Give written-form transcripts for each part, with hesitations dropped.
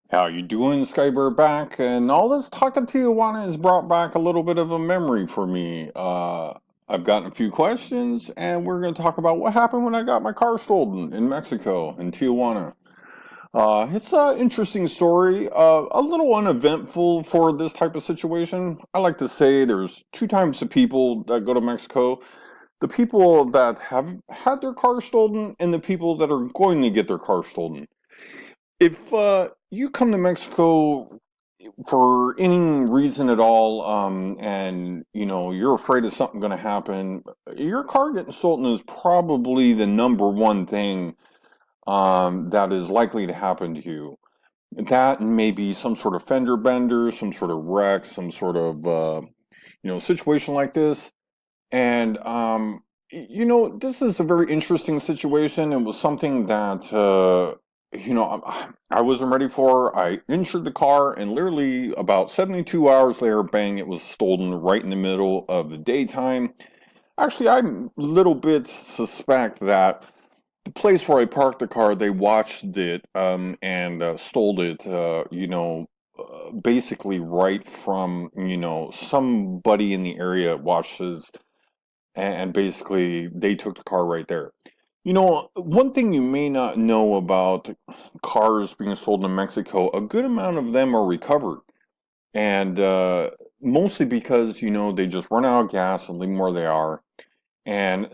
How you doing, Skyber back? And all this talking to Tijuana has brought back a little bit of a memory for me. I've gotten a few questions, and we're going to talk about what happened when I got my car stolen in Mexico, in Tijuana. It's an interesting story, a little uneventful for this type of situation. I like to say there's two types of people that go to Mexico: the people that have had their car stolen, and the people that are going to get their car stolen. If you come to Mexico for any reason at all, and you're afraid of something going to happen, your car getting stolen is probably the number one thing that is likely to happen to you. That and maybe some sort of fender bender, some sort of wreck, some sort of situation like this. And this is a very interesting situation. It was something that I wasn't ready for. I insured the car, and literally about 72 hours later, bang, it was stolen right in the middle of the daytime. Actually, I a little bit suspect that the place where I parked the car, they watched it and stole it. Basically right from somebody in the area watches and basically they took the car right there. One thing you may not know about cars being sold in Mexico, a good amount of them are recovered. And mostly because, they just run out of gas and leave them where they are. And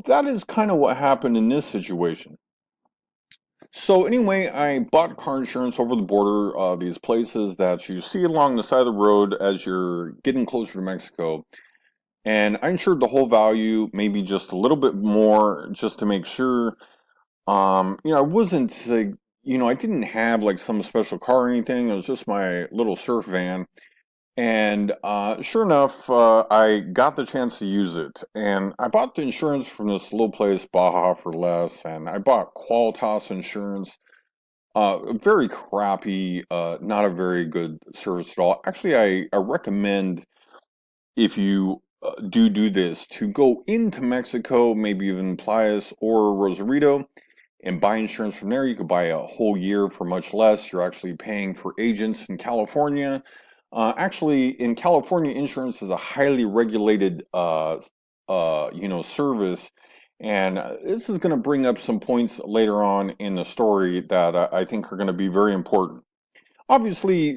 that is kind of what happened in this situation. So anyway, I bought car insurance over the border, these places that you see along the side of the road as you're getting closer to Mexico. And I insured the whole value, maybe just a little bit more, just to make sure. I wasn't, I didn't have like some special car or anything. It was just my little surf van. And sure enough, I got the chance to use it. And I bought the insurance from this little place, Baja, for less. And I bought Qualitas insurance. Very crappy, not a very good service at all. Actually, I recommend if you do this to go into Mexico, maybe even Playas or Rosarito, and buy insurance from there. You could buy a whole year for much less. You're actually paying for agents in California. Actually, in California, insurance is a highly regulated, service. And this is going to bring up some points later on in the story that I think are going to be very important. Obviously,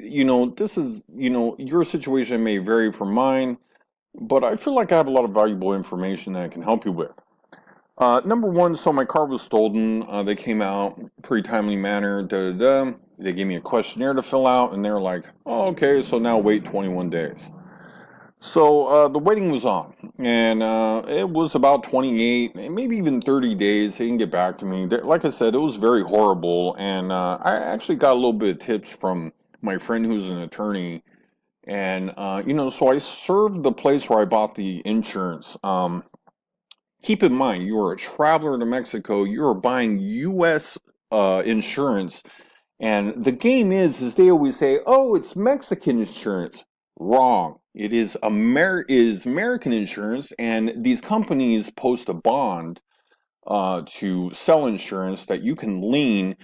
this is, your situation may vary from mine, but I feel like I have a lot of valuable information that I can help you with. Number one, so my car was stolen. They came out pretty timely manner. Da, da, da. They gave me a questionnaire to fill out, and they're like, "Oh, okay, so now wait 21 days." So the waiting was on, and it was about 28, maybe even 30 days. They didn't get back to me. Like I said, it was very horrible, and I actually got a little bit of tips from my friend who's an attorney, and so I served the place where I bought the insurance. Keep in mind, you are a traveler to Mexico. You are buying U.S. Insurance, and the game is they always say, "Oh, it's Mexican insurance." Wrong. It is American insurance, and these companies post a bond to sell insurance that you can lien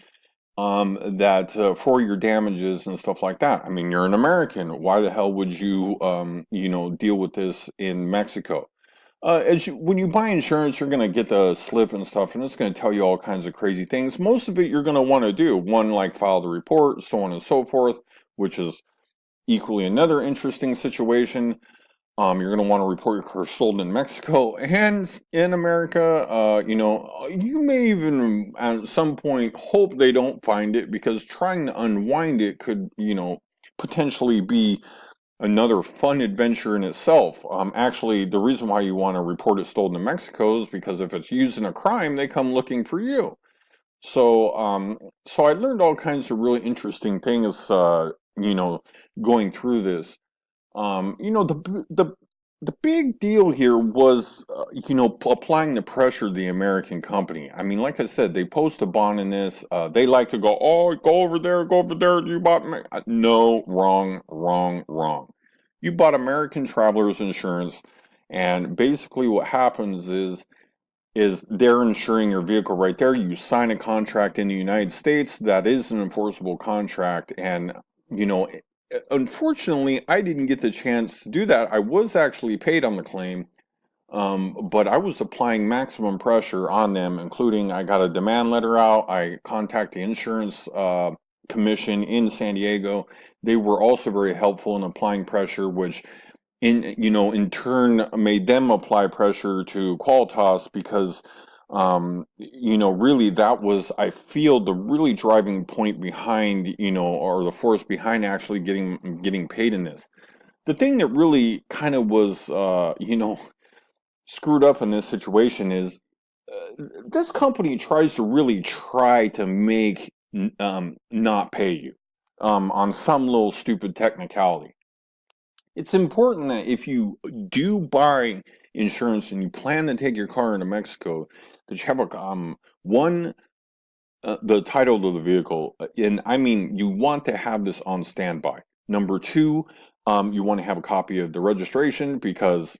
that for your damages and stuff like that. I mean, you're an American. Why the hell would you deal with this in Mexico? When you buy insurance, you're going to get the slip and stuff, and it's going to tell you all kinds of crazy things. Most of it you're going to want to do. One, like file the report, so on and so forth, which is equally another interesting situation. You're going to want to report your car stolen in Mexico and in America. You may even at some point hope they don't find it because trying to unwind it could, potentially be another fun adventure in itself. Actually, the reason why you want to report it stolen in Mexico is because if it's used in a crime, they come looking for you. So I learned all kinds of really interesting things, going through this. The big deal here was, applying the pressure to the American company. I mean, like I said, they post a bond in this. They like to go, oh, go over there, go over there. You bought me. No, wrong, wrong, wrong. You bought American Travelers Insurance, and basically what happens is is they're insuring your vehicle right there. You sign a contract in the United States that is an enforceable contract. And, you know, unfortunately, I didn't get the chance to do that. I was actually paid on the claim, but I was applying maximum pressure on them, including I got a demand letter out. I contacted the insurance commission in San Diego. They were also very helpful in applying pressure, which in turn made them apply pressure to Qualitas because really that was, I feel, the really driving point behind, or the force behind actually getting paid in this. The thing that really kind of was screwed up in this situation is this company try to make not pay you on some little stupid technicality. It's important that if you do buy insurance and you plan to take your car into Mexico, that you have the title of the vehicle, and I mean you want to have this on standby. Number two, you want to have a copy of the registration, because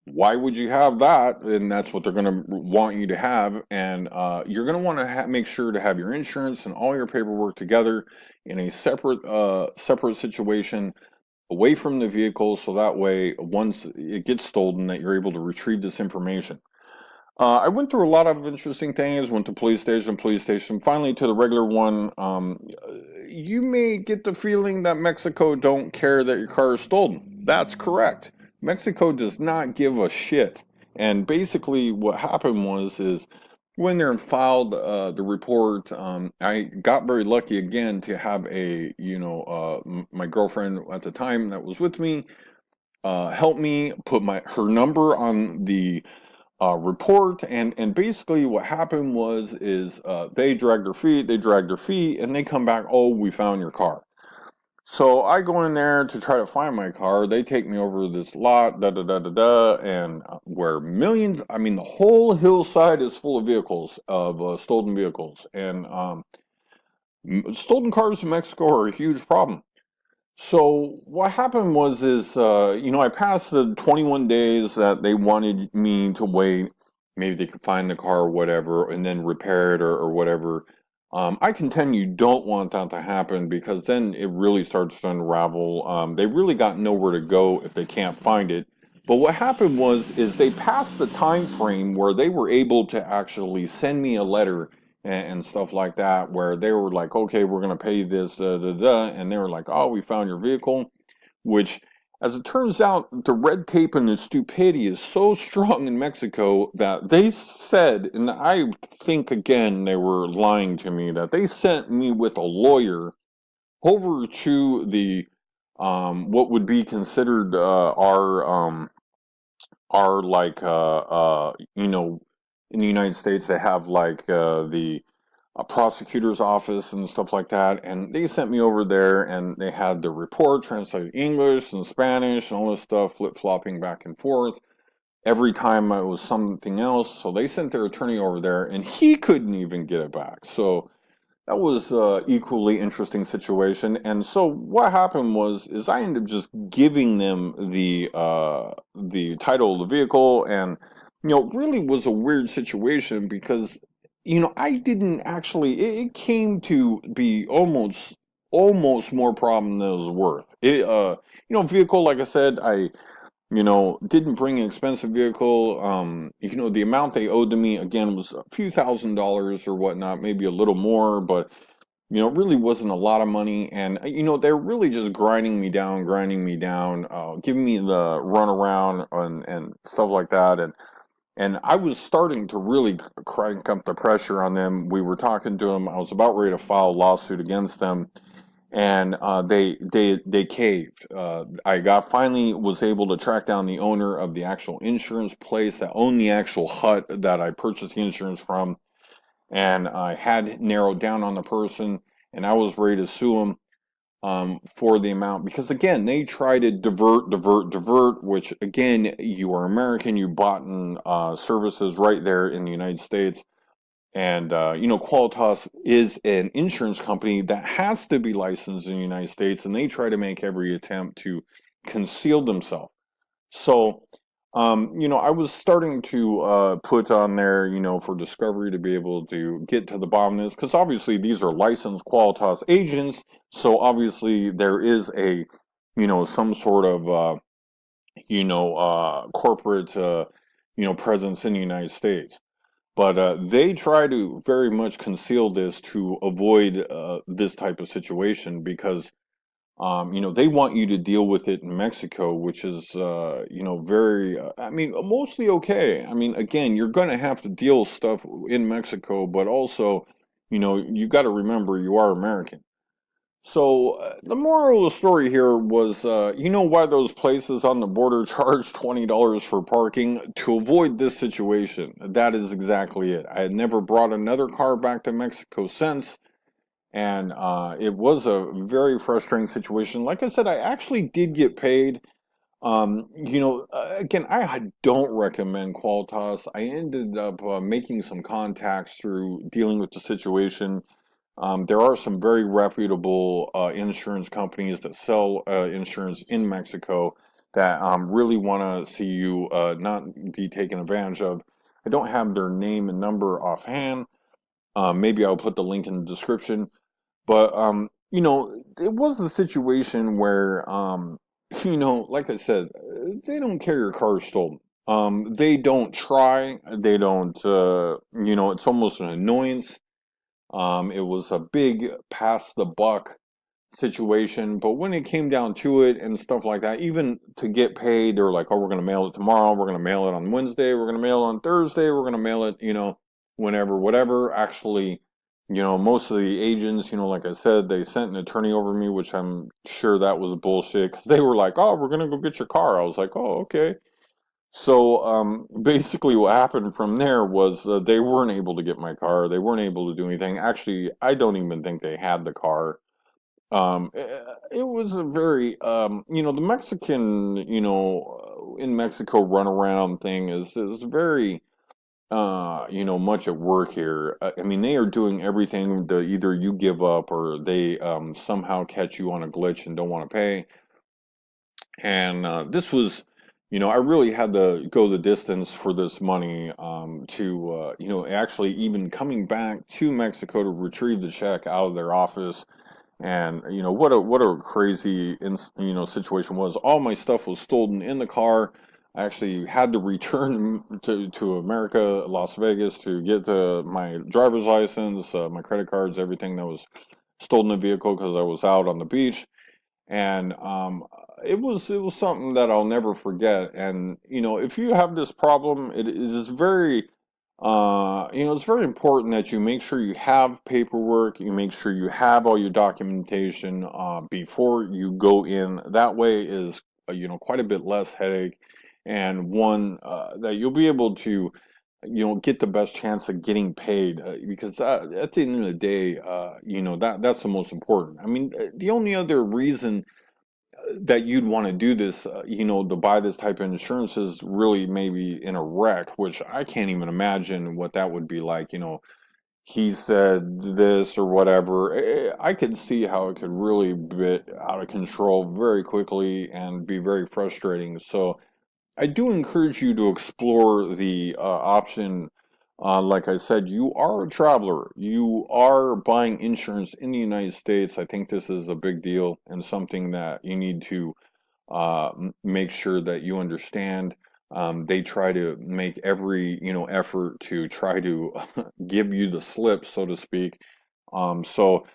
why would you have that? And that's what they're going to want you to have. And you're going to want to make sure to have your insurance and all your paperwork together in a separate situation, away from the vehicle, so that way once it gets stolen that you're able to retrieve this information. I went through a lot of interesting things, went to police station, finally to the regular one. You may get the feeling that Mexico don't care that your car is stolen. That's correct. Mexico does not give a shit. And basically what happened is when they filed the report, I got very lucky again to have my girlfriend at the time that was with me help me put her number on the report, and basically what happened is they dragged their feet, and they come back, oh, we found your car. So I go in there to try to find my car. They take me over this lot, and where millions, I mean, the whole hillside is full of vehicles, of stolen vehicles. And stolen cars in Mexico are a huge problem. So what happened I passed the 21 days that they wanted me to wait. Maybe they could find the car or whatever, and then repair it or whatever. I contend you don't want that to happen, because then it really starts to unravel. They really got nowhere to go if they can't find it. But what happened is they passed the time frame where they were able to actually send me a letter and stuff like that, where they were like, okay, we're going to pay this, and they were like, oh, we found your vehicle, which, as it turns out, the red tape and the stupidity is so strong in Mexico that they said, and I think, again, they were lying to me, that they sent me with a lawyer over to the, what would be considered our like, in the United States, they have like the a prosecutor's office and stuff like that, and they sent me over there, and they had the report translated English and Spanish and all this stuff, flip-flopping back and forth. Every time it was something else, so they sent their attorney over there, and he couldn't even get it back. So that was equally interesting situation. And so what happened is I ended up just giving them the title of the vehicle, and it really was a weird situation, because I didn't actually. It came to be almost more problem than it was worth. Vehicle, like I said, I didn't bring an expensive vehicle. The amount they owed to me, again, was a few $1,000s or whatnot, maybe a little more, but it really wasn't a lot of money. And they're really just grinding me down, giving me the runaround and stuff like that. And I was starting to really crank up the pressure on them. We were talking to them. I was about ready to file a lawsuit against them, and they caved. I finally was able to track down the owner of the actual insurance place that owned the actual hut that I purchased the insurance from, and I had narrowed down on the person, and I was ready to sue him for the amount, because again, they try to divert, which, again, you are American, you bought in services right there in the United States. And, Qualitas is an insurance company that has to be licensed in the United States, and they try to make every attempt to conceal themselves. So I was starting to put on there, for Discovery to be able to get to the bottom of this, because obviously these are licensed Qualitas agents, so obviously there is a, some sort of, corporate, presence in the United States. But they try to very much conceal this to avoid this type of situation because they want you to deal with it in Mexico, which is, very, I mean, mostly okay. I mean, again, you're going to have to deal with stuff in Mexico, but also, you got to remember you are American. So the moral of the story here was, why those places on the border charge $20 for parking? To avoid this situation. That is exactly it. I had never brought another car back to Mexico since. And it was a very frustrating situation. Like I said, I actually did get paid. Again, I don't recommend Qualitas. I ended up making some contacts through dealing with the situation. There are some very reputable insurance companies that sell insurance in Mexico that really want to see you not be taken advantage of. I don't have their name and number offhand. Maybe I'll put the link in the description. But it was a situation where like I said, they don't care your car is stolen. They don't try. They don't. It's almost an annoyance. It was a big pass the buck situation, but when it came down to it and stuff like that, even to get paid, they were like, "Oh, we're going to mail it tomorrow. We're going to mail it on Wednesday. We're going to mail it on Thursday. We're going to mail it, whenever, whatever." Actually, most of the agents, like I said, they sent an attorney over me, which I'm sure that was bullshit because they were like, "Oh, we're going to go get your car." I was like, "Oh, okay." So basically, what happened from there was they weren't able to get my car. They weren't able to do anything. Actually, I don't even think they had the car. It was a very, the Mexican, in Mexico runaround thing is very, much at work here. I mean, they are doing everything to either you give up or they somehow catch you on a glitch and don't want to pay. And this was, I really had to go the distance for this money to, actually even coming back to Mexico to retrieve the check out of their office. And what a crazy situation was. All my stuff was stolen in the car. I actually had to return to America, Las Vegas, to get my driver's license, my credit cards, everything that was stolen in the vehicle because I was out on the beach. And it was something that I'll never forget. And if you have this problem, it is very it's very important that you make sure you have paperwork, you make sure you have all your documentation before you go in. That way is, quite a bit less headache, and one that you'll be able to, get the best chance of getting paid because at the end of the day, that's the most important. I mean, the only other reason that you'd want to do this, to buy this type of insurance is really maybe in a wreck, which I can't even imagine what that would be like. He said this or whatever. I could see how it could really get out of control very quickly and be very frustrating. So I do encourage you to explore the option. Like I said, you are a traveler. You are buying insurance in the United States. I think this is a big deal and something that you need to make sure that you understand. They try to make every effort to try to give you the slip, so to speak. So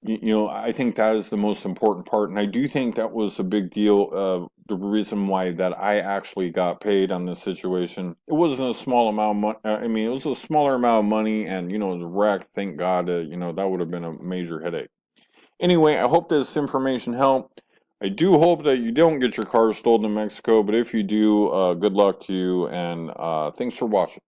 I think that is the most important part, and I do think that was a big deal. The reason why that I actually got paid on this situation, it wasn't a small amount of money. I mean, it was a smaller amount of money, and the wreck. Thank God, that would have been a major headache. Anyway, I hope this information helped. I do hope that you don't get your car stolen in Mexico, but if you do, good luck to you, and thanks for watching.